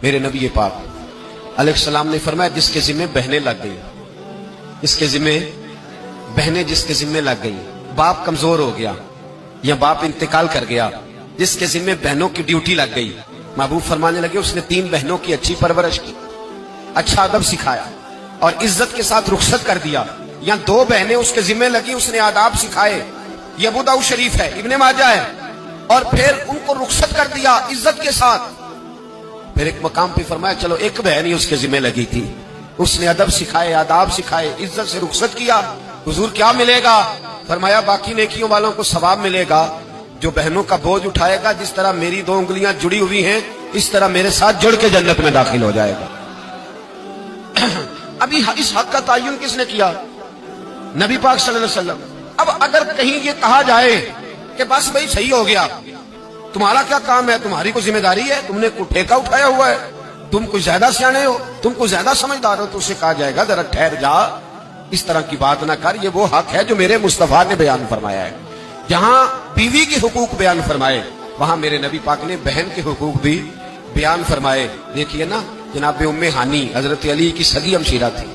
میرے نبی پاک علیہ السلام نے فرمایا جس کے ذمہ بہنیں لگ گئی، جس کے ذمہ بہنیں جس کے ذمہ لگ گئی، باپ کمزور ہو گیا یا باپ انتقال کر گیا، جس کے ذمہ بہنوں کی ڈیوٹی لگ گئی، محبوب فرمانے لگے اس نے 3 بہنوں کی اچھی پرورش کی، اچھا ادب سکھایا اور عزت کے ساتھ رخصت کر دیا، یا 2 بہنیں اس کے ذمہ لگی، اس نے آداب سکھائے، یہ ابو داؤد شریف ہے، ابن ماجہ ہے، اور پھر ان کو رخصت کر دیا عزت کے ساتھ۔ پھر ایک مقام پہ فرمایا چلو 1 بہن ہی اس کے ذمہ لگی تھی، اس نے ادب سکھائے، آداب سکھائے، عزت سے رخصت کیا، حضور کیا ملے گا؟ فرمایا باقی نیکیوں والوں کو ثواب ملے گا، جو بہنوں کا بوجھ اٹھائے گا جس طرح میری 2 انگلیاں جڑی ہوئی ہیں اس طرح میرے ساتھ جڑ کے جنت میں داخل ہو جائے گا۔ ابھی اس حق کا تعین کس نے کیا؟ نبی پاک صلی اللہ علیہ وسلم۔ اب اگر کہیں یہ کہا جائے کہ بس بھائی صحیح ہو گیا، تمہارا کیا کام ہے، تمہاری کوئی ذمہ داری ہے، تم نے کوئی ٹھیکہ اٹھایا ہوا ہے، تم کوئی زیادہ سیانے ہو، تم کوئی زیادہ سمجھدار ہو، تو اسے کہا جائے گا ذرا ٹھہر جا، اس طرح کی بات نہ کر، یہ وہ حق ہے جو میرے مصطفیٰ نے بیان فرمایا ہے۔ جہاں بیوی کے حقوق بیان فرمائے وہاں میرے نبی پاک نے بہن کے حقوق بھی بیان فرمائے۔ دیکھیے نا جناب ام ہانی حضرت علی کی سگی ہمشیرہ تھی،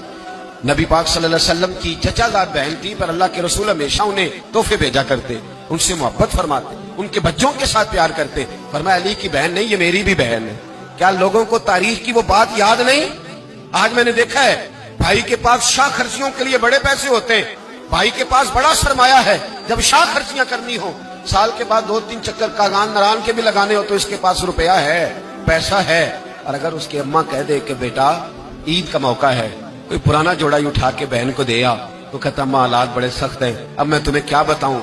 نبی پاک صلی اللہ علیہ وسلم کی چچا زاد بہن تھی، پر اللہ کے رسول ہمیشہ انہیں تحفے بھیجا کرتے، ان سے محبت فرماتے، ان کے بچوں کے ساتھ پیار کرتے۔ فرمایا علی کی بہن نہیں، یہ میری بھی بہن ہے۔ کیا لوگوں کو تاریخ کی وہ بات یاد نہیں؟ آج میں نے دیکھا ہے بھائی کے پاس شاہ خرچیوں کے لیے بڑے پیسے ہوتے ہیں، بھائی کے پاس بڑا سرمایہ ہے، جب شاہ خرچیاں کرنی ہو، سال کے بعد 2-3 چکر کاغان نران کے بھی لگانے ہو تو اس کے پاس روپیہ ہے، پیسہ ہے، اور اگر اس کی اماں کہہ دے کہ بیٹا عید کا موقع ہے، کوئی پرانا جوڑا ہی اٹھا کے بہن کو دے آ، تو کہتا اماں حالات بڑے سخت ہیں، اب میں تمہیں کیا بتاؤں۔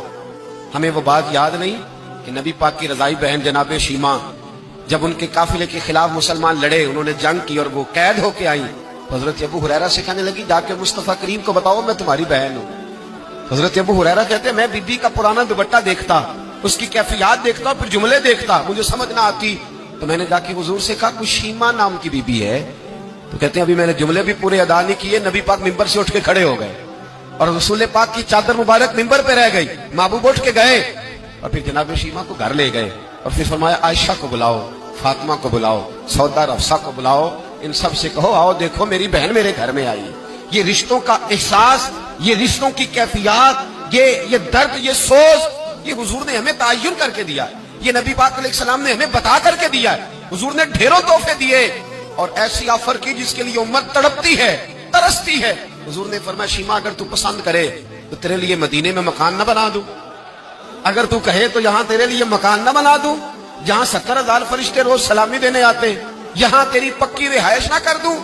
ہمیں وہ بات یاد نہیں کہ نبی پاک کی رضائی بہن جناب شیما جب ان کے قافلے کے خلاف مسلمان لڑے، انہوں نے جنگ کی اور وہ قید ہو کے آئیں، حضرت ابو ہریرہ سے کہنے لگی جا کے مصطفیٰ کریم کو بتاؤ میں تمہاری بہن ہوں۔ حضرت ابو ہریرہ کہتے ہیں میں بی بی کا پرانا دوپٹہ دیکھتا، اس کی کیفیات دیکھتا، پھر جملے دیکھتا، مجھے سمجھ نہ آتی، تو میں نے جا کے حضور سے کہا کوئی شیما نام کی بی بی ہے؟ تو کہتے ہیں ابھی میں نے جملے بھی پورے ادا نہیں کیے، نبی پاک ممبر سے اٹھ کے کھڑے ہو گئے اور رسول پاک کی چادر مبارک ممبر پہ رہ گئی، محبوب اٹھ کے گئے اور پھر جناب شیما کو گھر لے گئے اور پھر فرمایا عائشہ کو بلاؤ، فاطمہ کو بلاؤ، سودا افسا کو بلاؤ، ان سب سے کہو آؤ دیکھو میری بہن میرے گھر میں آئی۔ یہ رشتوں کا احساس، یہ رشتوں کی کیفیات، یہ درد، یہ سوز، یہ حضور نے ہمیں تعین کر کے دیا ہے، یہ نبی پاک علیہ السلام نے ہمیں بتا کر کے دیا ہے۔ حضور نے ڈھیروں تحفے دیے اور ایسی آفر کی جس کے لیے امت تڑپتی ہے، ترستی ہے۔ حضور نے فرمایا شیما اگر تو پسند کرے تو تیرے لیے مدینے میں مکان نہ بنا دوں، اگر تو کہے تو یہاں تیرے لیے مکان نہ بنا دوں، جہاں 70,000 فرشتے روز سلامی دینے آتے ہیں، یہاں تیری پکی رہائش نہ کر دوں۔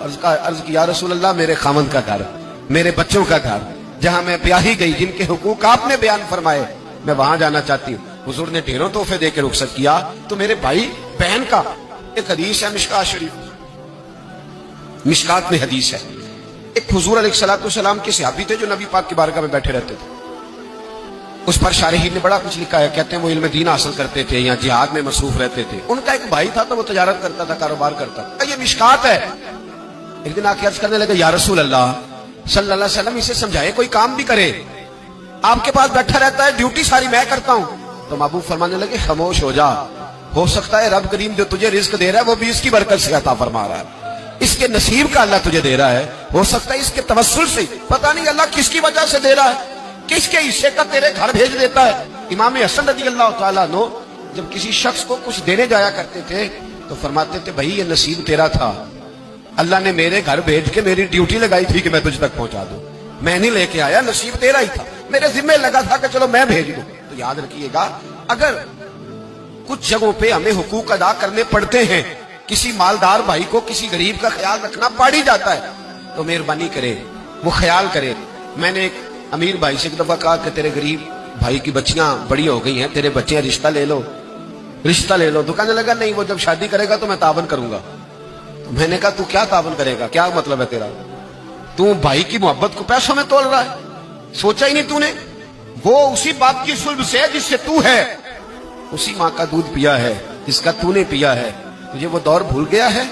عرض کی یا رسول اللہ میرے خاوند کا گھر، میرے بچوں کا گھر، جہاں میں بیاہی گئی، جن کے حقوق آپ نے بیان فرمائے، میں وہاں جانا چاہتی ہوں۔ حضور نے ڈھیروں تحفے دے کے رخصت کیا۔ تو میرے بھائی بہن کا ایک حدیث ہے مشکات شریف، مشکات میں حدیث ہے، ایک حضور علیہ السلام کے صحابی تھے جو نبی پاک کی بارگاہ میں بیٹھے رہتے تھے، اس پر شارحین نے بڑا کچھ لکھا ہے، کہتے ہیں وہ علم دین حاصل کرتے تھے یا جہاد میں مصروف رہتے تھے۔ ان کا ایک بھائی تھا تو وہ تجارت کرتا تھا، کاروبار کرتا تھا، یہ مشکات ہے۔ ایک دن آ کے عرض کرنے لگے یا رسول اللہ صلی اللہ علیہ وسلم اسے سمجھائے کوئی کام بھی کرے، آپ کے پاس بیٹھا رہتا ہے، ڈیوٹی ساری میں کرتا ہوں۔ تو محبوب فرمانے لگے خاموش ہو جا، ہو سکتا ہے رب کریم جو تجھے رزق دے رہا ہے وہ بھی اس کی برکت سے عطا فرما رہا ہے، اس کے نصیب کا اللہ تجھے دے رہا ہے، ہو سکتا ہے اس کے توسل سے، پتہ نہیں اللہ کس کی وجہ سے دے رہا ہے، کس کے حصے کا تیرے گھر بھیج دیتا ہے۔ امام حسن رضی اللہ تعالیٰ عنہ جب کسی شخص کو کچھ دینے جایا کرتے تھے تو فرماتے تھے بھائی یہ نصیب تیرا تھا، اللہ نے میرے گھر بھیج کے میری ڈیوٹی لگائی تھی کہ میں تجھ تک پہنچا دوں، میں نہیں لے کے آیا، نصیب تیرا ہی تھا، میرے ذمہ لگا تھا کہ چلو میں بھیج دوں۔ تو یاد رکھیے گا اگر کچھ جگہوں پہ ہمیں حقوق ادا کرنے پڑتے ہیں، کسی مالدار بھائی کو کسی غریب کا خیال رکھنا پڑ ہی جاتا ہے، تو مہربانی کرے وہ خیال کرے۔ میں نے ایک امیر بھائی سے ایک دفعہ کہا کہ تیرے غریب بھائی کی بچیاں بڑی ہو گئی ہیں، تیرے بچے رشتہ لے لو، رشتہ لے لو۔ تو کہنے لگا نہیں وہ جب شادی کرے گا تو میں تعاون کروں گا۔ تو میں نے کہا تو کیا تعاون کرے گا، کیا مطلب ہے تیرا، تو بھائی کی محبت کو پیسوں میں تول رہا ہے، سوچا ہی نہیں تو نے، وہ اسی باپ کی صلب سے جس سے تو ہے، اسی ماں کا دودھ پیا ہے جس کا تو نے پیا ہے۔ تجھے وہ دور بھول گیا ہے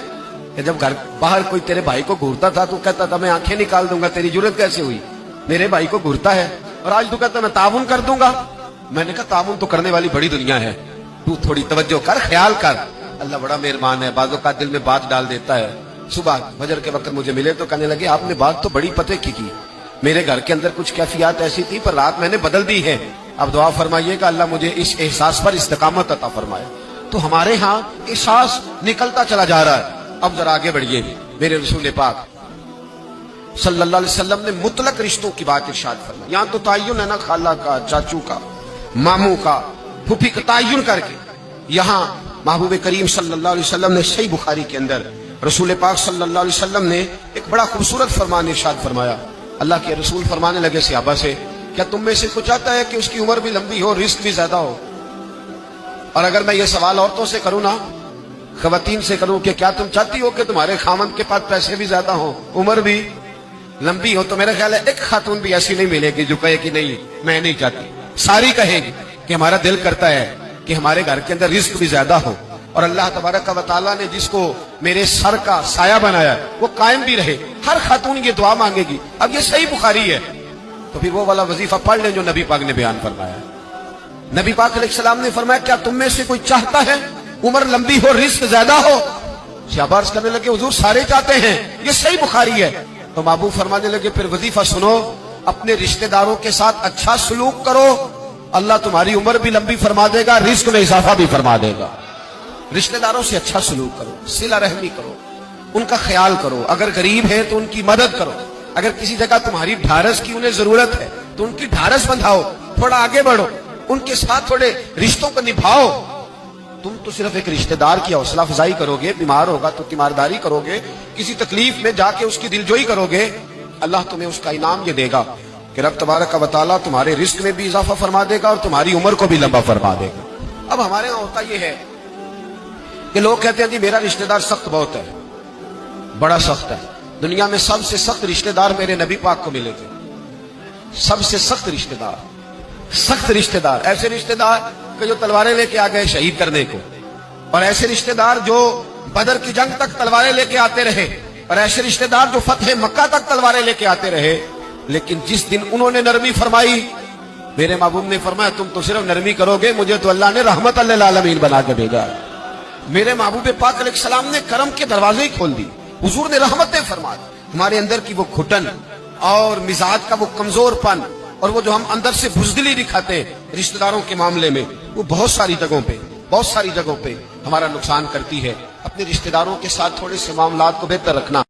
کہ جب گھر باہر کوئی تیرے بھائی کو گھورتا تھا تو کہتا تھا میں آنکھیں نکال دوں گا، تیری جرت کیسے ہوئی، میرے بھائی کو گھورتا ہے، اور آج تو کہتا میں تعاون کر دوں گا۔ میں نے کہا تعاون تو کرنے والی بڑی دنیا ہے، تو تھوڑی توجہ کر، خیال کر، اللہ بڑا مہربان ہے، بعضوں کا دل میں بات ڈال دیتا ہے. صبح فجر کے وقت مجھے ملے تو کہنے لگے آپ نے بات تو بڑی پتے کی میرے گھر کے اندر کچھ کیفیات ایسی تھی پر رات میں نے بدل دی ہے. اب دعا فرمائیے گا اللہ مجھے اس احساس پر استقامت عطا فرمائے. تو ہمارے ہاں احساس نکلتا چلا جا رہا ہے. اب ذرا آگے بڑھیے. میرے رسول پاک صلی اللہ علیہ وسلم نے مطلق رشتوں کی بات ارشاد فرمائی. یہاں تو تعین ہے نا، خالہ کا، چاچو کا، ماموں کا، پھوپھی کا تعین کر کے. یہاں محبوب کریم صلی اللہ علیہ وسلم نے صحیح بخاری کے اندر رسول پاک صلی اللہ علیہ وسلم نے ایک بڑا خوبصورت فرمان ارشاد فرمایا. اللہ کے رسول فرمانے لگے صحابہ سے کیا تم میں سے کوئی چاہتا ہے کہ اس کی عمر بھی لمبی ہو، رزق بھی زیادہ ہو؟ اور اگر میں یہ سوال عورتوں سے کروں نا، خواتین سے کروں کہ کیا تم چاہتی ہو کہ تمہارے خاوند کے پاس پیسے بھی زیادہ ہوں، عمر بھی لمبی ہو؟ تو میرا خیال ہے ایک خاتون بھی ایسی نہیں ملے گی جو کہے کہ نہیں میں نہیں چاہتی. ساری کہے گی کہ ہمارا دل کرتا ہے کہ ہمارے گھر کے اندر رزق بھی زیادہ ہو اور اللہ تبارک و تعالیٰ نے جس کو میرے سر کا سایہ بنایا وہ قائم بھی رہے. ہر خاتون یہ دعا مانگے گی. اب یہ صحیح بخاری ہے تو پھر وہ والا وظیفہ پڑھ لیں جو نبی پاک نے بیان فرمایا. نبی پاک علیہ السلام نے فرمایا کیا تم میں سے کوئی چاہتا ہے عمر لمبی ہو، رزق زیادہ ہو؟ صحابہ عرض کرنے لگے حضور سارے چاہتے ہیں، یہ صحیح بخاری ہے. تو محبوب فرمانے لگے پھر وظیفہ سنو، اپنے رشتہ داروں کے ساتھ اچھا سلوک کرو، اللہ تمہاری عمر بھی لمبی فرما دے گا، رزق میں اضافہ بھی فرما دے گا. رشتہ داروں سے اچھا سلوک کرو، صلہ رحمی کرو، ان کا خیال کرو. اگر غریب ہے تو ان کی مدد کرو. اگر کسی جگہ تمہاری ڈھارس کی انہیں ضرورت ہے تو ان کی ڈھارس بندھاؤ، تھوڑا آگے بڑھو، ان کے ساتھ تھوڑے رشتوں کو نبھاؤ. تم تو صرف ایک رشتہ دار کی حوصلہ افزائی کرو گے، بیمار ہوگا تو تیمارداری کرو گے، کسی تکلیف میں جا کے اس کی دلجوئی کرو گے، اللہ تمہیں اس کا انعام یہ دے گا کہ رب تبارک و تعالیٰ تمہارے رزق میں بھی اضافہ فرما دے گا اور تمہاری عمر کو بھی لمبا فرما دے گا. اب ہمارے یہاں ہوتا یہ ہے کہ لوگ کہتے ہیں جی میرا رشتہ دار سخت بہت ہے، بڑا سخت ہے. دنیا میں سب سے سخت رشتہ دار میرے نبی پاک کو ملے تھے. سب سے سخت رشتہ دار، سخت رشتہ دار، ایسے رشتہ دار کہ جو تلواریں لے کے آ گئے شہید کرنے کو، اور ایسے رشتہ دار جو بدر کی جنگ تک تلواریں لے کے آتے رہے، اور ایسے رشتہ دار جو فتح مکہ تک تلواریں لے کے آتے رہے. لیکن جس دن انہوں نے نرمی فرمائی، میرے محبوب نے فرمایا تم تو صرف نرمی کرو گے، مجھے تو اللہ نے رحمت للعالمین بنا کے بھیجا. میرے محبوب پاک علیہ السلام نے کرم کے دروازے ہی کھول دی. حضور نے رحمتیں فرما دی. ہمارے اندر کی وہ گھٹن اور مزاج کا وہ کمزور پن اور وہ جو ہم اندر سے بزدلی دکھاتے ہیں رشتہ داروں کے معاملے میں، وہ بہت ساری جگہوں پہ ہمارا نقصان کرتی ہے. اپنے رشتہ داروں کے ساتھ تھوڑے سے معاملات کو بہتر رکھنا.